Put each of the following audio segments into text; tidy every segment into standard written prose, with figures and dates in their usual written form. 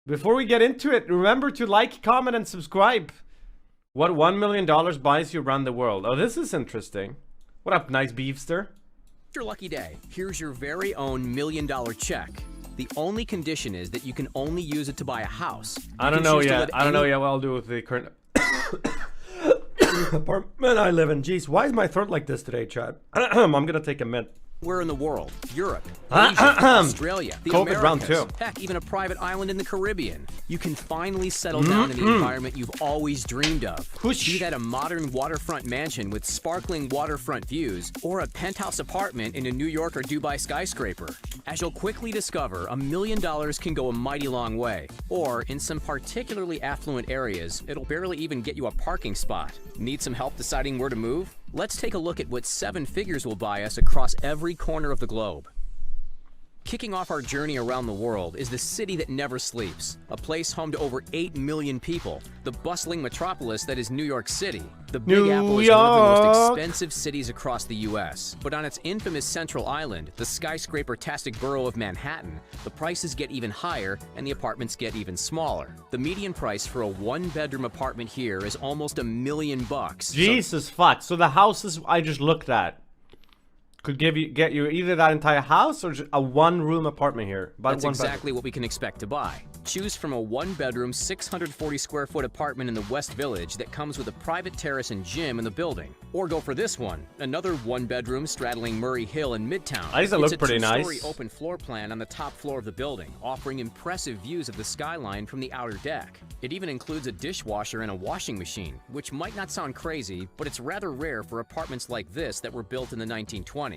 Before we get into it, remember to like, comment, and subscribe. What $1 million buys you around the world? Oh, this is interesting. What up, nice beefster? Your lucky day. Here's your very own $1 million check. The only condition is that you can only use it to buy a house. I don't know yet. I don't know yet what I'll do with the current apartment I live in. Jeez, why is my throat like this today, Chad? I'm gonna take a mint. Where in the world? Europe, Asia, Australia, the COVID round Americas, two. heck, even a private island in the Caribbean. You can finally settle down in the environment you've always dreamed of. Be that a modern waterfront mansion with sparkling waterfront views, or a penthouse apartment in a New York or Dubai skyscraper. As you'll quickly discover, $1 million can go a mighty long way. Or, in some particularly affluent areas, it'll barely even get you a parking spot. Need some help deciding where to move? Let's take a look at what 7 figures will buy us across every corner of the globe. Kicking off our journey around the world is the city that never sleeps, a place home to over 8 million people, the bustling metropolis that is New York City. The Big Apple is one of the most expensive cities across the U.S., but on its infamous Central Island, the skyscraper-tastic borough of Manhattan, the prices get even higher and the apartments get even smaller. The median price for a 1-bedroom apartment here is almost $1 million. Jesus fuck! So the houses I just looked at could get you either that entire house or just a 1-room apartment here. That's exactly what we can expect to buy. Choose from a 1-bedroom, 640-square-foot apartment in the West Village that comes with a private terrace and gym in the building. Or go for this one, another 1-bedroom straddling Murray Hill in Midtown. These look pretty nice. It's a 2-story open floor plan on the top floor of the building, offering impressive views of the skyline from the outer deck. It even includes a dishwasher and a washing machine, which might not sound crazy, but it's rather rare for apartments like this that were built in the 1920s.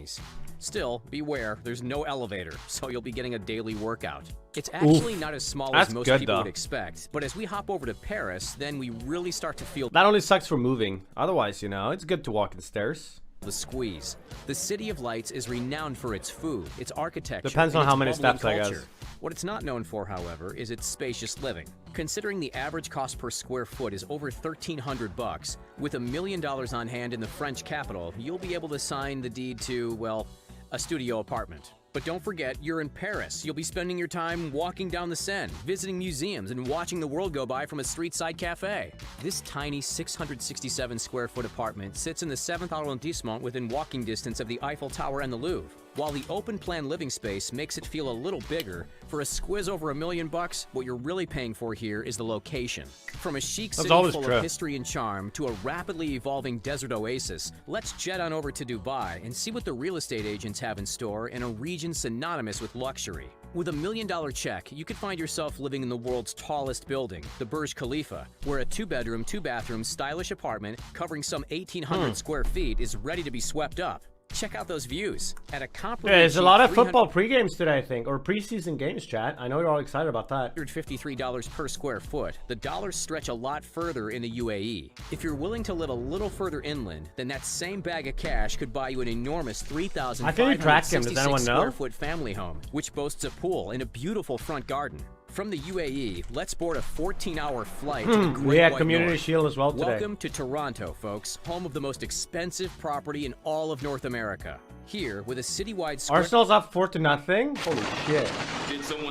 Still, beware, there's no elevator, so you'll be getting a daily workout. It's actually not as small as most people would expect, but as we hop over to Paris, then we really start to feel that only sucks for moving. Otherwise, you know, it's good to walk the stairs. The squeeze. The City of Lights is renowned for its food, its architecture, depends on how many steps, I guess. What it's not known for, however, is its spacious living. Considering the average cost per square foot is over $1,300, with $1 million on hand in the French capital, you'll be able to sign the deed to, well, a studio apartment. But don't forget, you're in Paris. You'll be spending your time walking down the Seine, visiting museums, and watching the world go by from a street-side cafe. This tiny 667-square-foot apartment sits in the 7th arrondissement within walking distance of the Eiffel Tower and the Louvre. While the open-plan living space makes it feel a little bigger, for a squiz over $1 million, what you're really paying for here is the location. From a chic city full of history and charm to a rapidly evolving desert oasis, let's jet on over to Dubai and see what the real estate agents have in store in a region synonymous with luxury. With $1 million check, you could find yourself living in the world's tallest building, the Burj Khalifa, where a 2-bedroom, 2-bathroom stylish apartment covering some 1,800 square feet is ready to be swept up. Check out those views. At a comparable there's a lot of football pre-games today, I think, or preseason games, chat. I know you're all excited about that. $153 per square foot. The dollars stretch a lot further in the UAE. If you're willing to live a little further inland, then that same bag of cash could buy you an enormous 3,566 square foot family home, which boasts a pool and a beautiful front garden. From the UAE, let's board a 14-hour flight to the Great White Community North. Shield as well today. Welcome to Toronto, folks, home of the most expensive property in all of North America. Here, with a citywide Arsenal's up 4-0. Holy shit.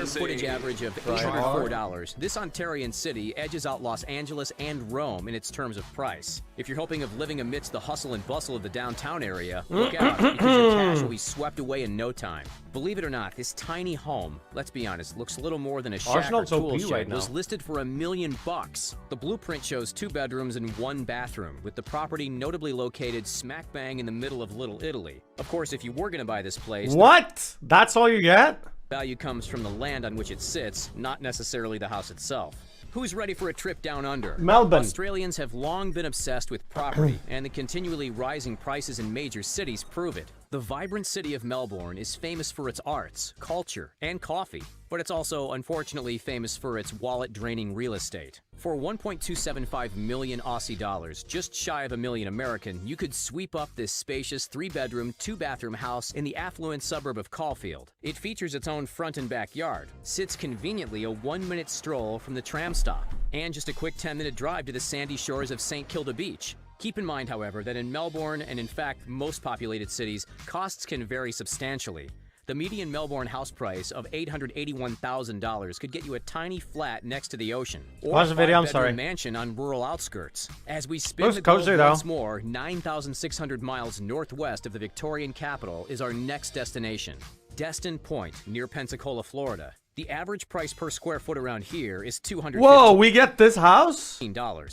Footage average of $804, this Ontarian city edges out Los Angeles and Rome in its terms of price. If you're hoping of living amidst the hustle and bustle of the downtown area, look out, because your cash will be swept away in no time. Believe it or not, this tiny home, let's be honest, looks a little more than a shack or tool shed, was listed for $1 million. The blueprint shows 2 bedrooms and 1 bathroom, with the property notably located smack bang in the middle of Little Italy. Of course, if you were going to buy this place... What? That's all you get? Value comes from the land on which it sits, not necessarily the house itself. Who's ready for a trip down under? Melbourne. Australians have long been obsessed with property, and the continually rising prices in major cities prove it. The vibrant city of Melbourne is famous for its arts, culture, and coffee, but it's also, unfortunately, famous for its wallet-draining real estate. For 1.275 million Aussie dollars, just shy of $1 million American, you could sweep up this spacious 3-bedroom, 2-bathroom house in the affluent suburb of Caulfield. It features its own front and backyard, sits conveniently a 1-minute stroll from the tram stop, and just a quick 10-minute drive to the sandy shores of St. Kilda Beach. Keep in mind, however, that in Melbourne and in fact most populated cities, costs can vary substantially. The median Melbourne house price of $881,000 could get you a tiny flat next to the ocean, or Pause a the video, I'm 5-bedroom sorry. mansion on rural outskirts. As we spin Looks the globe cozy, though. once more, 9,600 miles northwest of the Victorian capital is our next destination, Destin Point, near Pensacola, Florida. The average price per square foot around here is $215. Whoa, we get this house?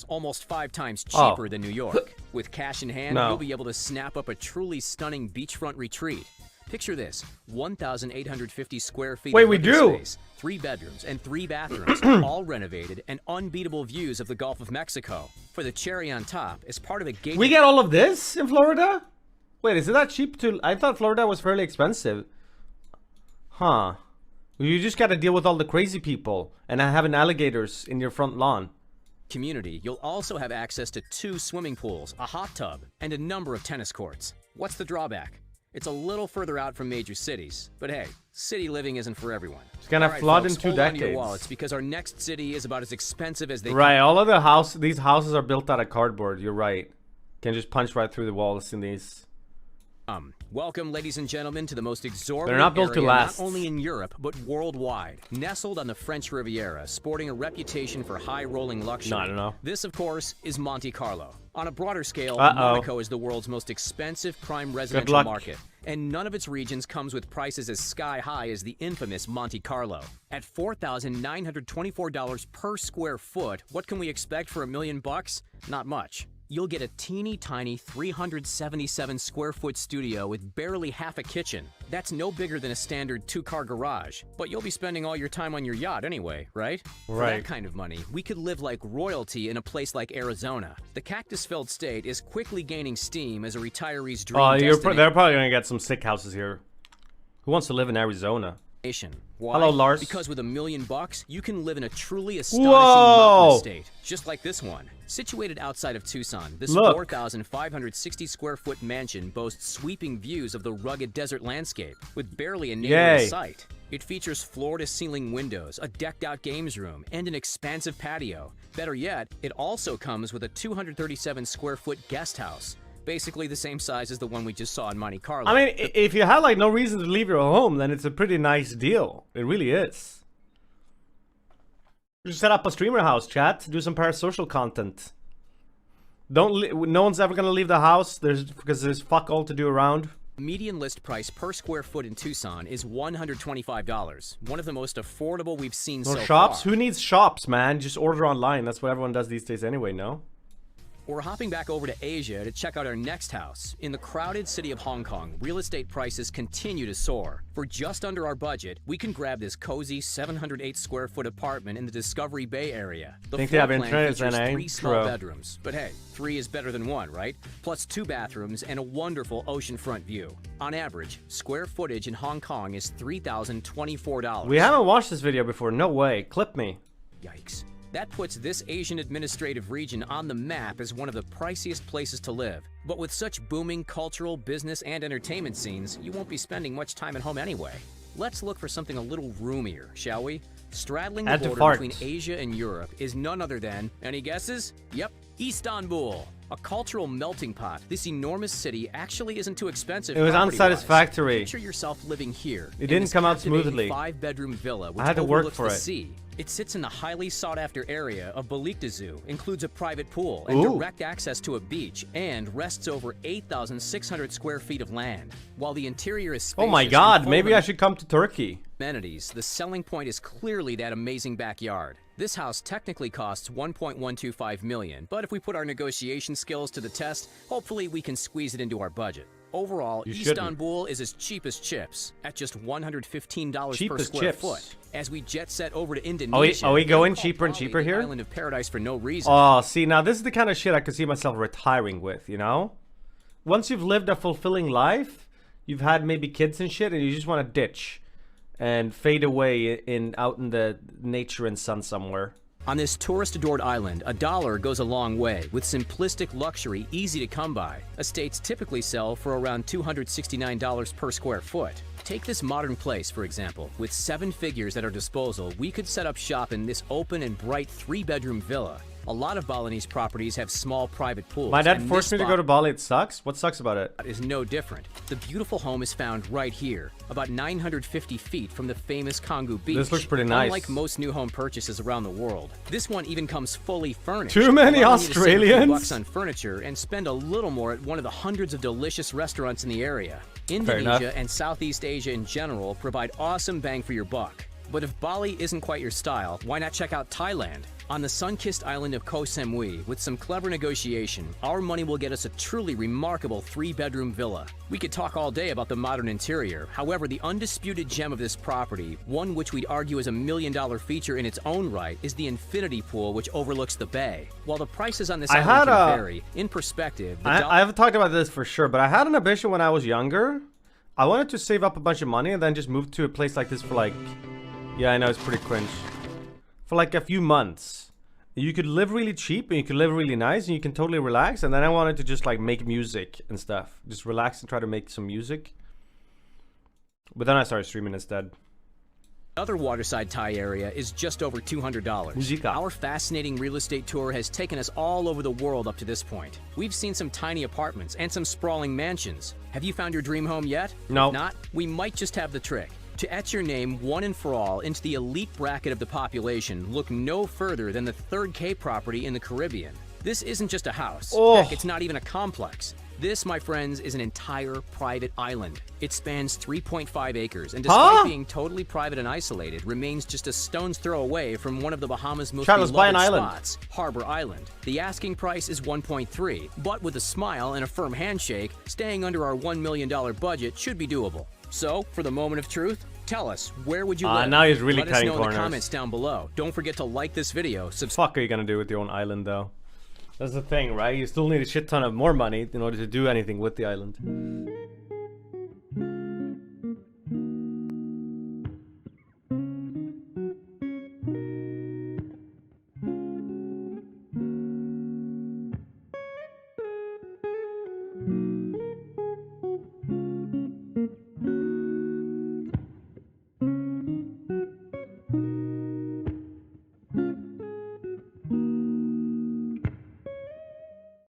Almost 5 times cheaper than New York. With cash in hand, No. you'll be able to snap up a truly stunning beachfront retreat. Picture this, 1,850 square feet Wait, of we living do? space, 3 bedrooms and 3 bathrooms, all renovated, and unbeatable views of the Gulf of Mexico. For the cherry on top, as part of a gated... We get all of this in Florida? Wait, is it that cheap to... I thought Florida was fairly expensive. Huh. You just gotta deal with all the crazy people and having alligators in your front lawn. community, you'll also have access to 2 swimming pools, a hot tub, and a number of tennis courts. What's the drawback? It's a little further out from major cities, but hey, city living isn't for everyone. It's gonna All right, flood folks, in 2 hold on to your decades. wallets because our next city is about as expensive as they Right, all of the these houses are built out of cardboard. You're right. Can just punch right through the walls in these. Welcome, ladies and gentlemen, to the most exorbitant They're not built to area, last. not only in Europe, but worldwide. Nestled on the French Riviera, sporting a reputation for high-rolling luxury. No, I don't know. This, of course, is Monte Carlo. On a broader scale, Uh-oh. Monaco is the world's most expensive prime residential luck. market, and none of its regions comes with prices as sky-high as the infamous Monte Carlo. At $4,924 per square foot, what can we expect for $1 million? Not much. You'll get a teeny tiny 377 square foot studio with barely half a kitchen. That's no bigger than a standard 2-car garage. But you'll be spending all your time on your yacht anyway, right? For Right. that kind of money, we could live like royalty in a place like Arizona. The cactus-filled state is quickly gaining steam as a retiree's dream destination. They're probably gonna get some sick houses here. Who wants to live in Arizona? Why? Hello, Lars. Because with $1 million, you can live in a truly astonishing Whoa! mountain estate, just like this one. Situated outside of Tucson, this Look. 4,560 square foot mansion boasts sweeping views of the rugged desert landscape, with barely a neighbor Yay. in sight. It features floor-to-ceiling windows, a decked-out games room, and an expansive patio. Better yet, it also comes with a 237 square foot guest house. Basically the same size as the one we just saw in Monte Carlo. I mean, if you had like no reason to leave your home, then it's a pretty nice deal. It really is. Just set up a streamer house, chat. Do some parasocial content. No one's ever gonna leave the house. Because there's fuck all to do around. Median list price per square foot in Tucson is $125, one of the most affordable we've seen so Shops? far. Who needs shops, man? Just order online. That's what everyone does these days anyway, no? We're hopping back over to Asia to check out our next house. In the crowded city of Hong Kong, real estate prices continue to soar. For just under our budget, we can grab this cozy 708 square foot apartment in the Discovery Bay area. The Think they have floor plan internet, features eh? 3 small True. bedrooms, but hey, 3 is better than 1, right? Plus 2 bathrooms and a wonderful oceanfront view. On average, square footage in Hong Kong is $3,024. We haven't watched this video before. No way. Clip me. Yikes. That puts this Asian administrative region on the map as one of the priciest places to live. But with such booming cultural, business, and entertainment scenes, you won't be spending much time at home anyway. Let's look for something a little roomier, shall we? Straddling the Add to border fart. between Asia and Europe is none other than, any guesses? Yep, Istanbul. A cultural melting pot, this enormous city actually isn't too expensive. It was property-wise. unsatisfactory. Picture yourself living here. It didn't come out smoothly. 5-bedroom villa which I had to work overlooks for the it. sea. It sits in the highly sought-after area of Baliktazu, includes a private pool and Ooh. direct access to a beach, and rests over 8,600 square feet of land. While the interior is spacious Oh my and god, full maybe of I should come to Turkey. amenities, the selling point is clearly that amazing backyard. This house technically costs $1.125 million, but if we put our negotiation skills to the test, hopefully we can squeeze it into our budget. Overall, You shouldn't. Istanbul is as cheap as chips, at just $115 Cheap per as square chips. foot. As we jet set over to Indonesia, Are we going we call cheaper and Bali cheaper the here? Island of paradise for no reason. Oh, see, now this is the kind of shit I could see myself retiring with, you know? Once you've lived a fulfilling life, you've had maybe kids and shit, and you just want to ditch and fade away out in the nature and sun somewhere. On this tourist-adored island, $1 goes a long way, with simplistic luxury easy to come by. Estates typically sell for around $269 per square foot. Take this modern place, for example. With 7 figures at our disposal, we could set up shop in this open and bright 3-bedroom villa. A lot of Balinese properties have small private pools. My dad and forced me this to go to Bali. It sucks. What sucks about it? spot is no different. The beautiful home is found right here, about 950 feet from the famous Canggu Beach. This looks pretty nice. Unlike most new home purchases around the world, this one even comes fully furnished. Too many allowing you to save a few Australians? bucks on furniture and spend a little more at one of the hundreds of delicious restaurants in the area. enough. Indonesia and Southeast Asia in general provide awesome bang for your buck. But if Bali isn't quite your style, why not check out Thailand? On the sun-kissed island of Koh Samui, with some clever negotiation, our money will get us a truly remarkable 3-bedroom villa. We could talk all day about the modern interior. However, the undisputed gem of this property, one which we'd argue is a $1 million feature in its own right, is the infinity pool which overlooks the bay. While the prices on this island can vary, in perspective, I haven't talked about this for sure, but I had an ambition when I was younger. I wanted to save up a bunch of money and then just move to a place like this for like... Yeah, I know, it's pretty cringe. For like a few months. You could live really cheap and you could live really nice and you can totally relax. And then I wanted to just like make music and stuff. Just relax and try to make some music. But then I started streaming instead. Other waterside Thai area is just over $200. Musica. Our fascinating real estate tour has taken us all over the world up to this point. We've seen some tiny apartments and some sprawling mansions. Have you found your dream home yet? No. If not, we might just have the trick. To etch your name one and for all into the elite bracket of the population, look no further than the 3rd K property in the Caribbean. This isn't just a house. Oh. Heck, it's not even a complex. This, my friends, is an entire private island. It spans 3.5 acres, and despite being totally private and isolated, remains just a stone's throw away from one of the Bahamas' most beloved spots, Harbor Island. The asking price is $1.3, but with a smile and a firm handshake, staying under our $1 million budget should be doable. So, for the moment of truth, tell us, where would you live? Now he's really Let us cutting know corners. in the comments down below. Don't forget to like this video, Fuck are you gonna do with your own island though? That's the thing, right? You still need a shit ton of more money in order to do anything with the island.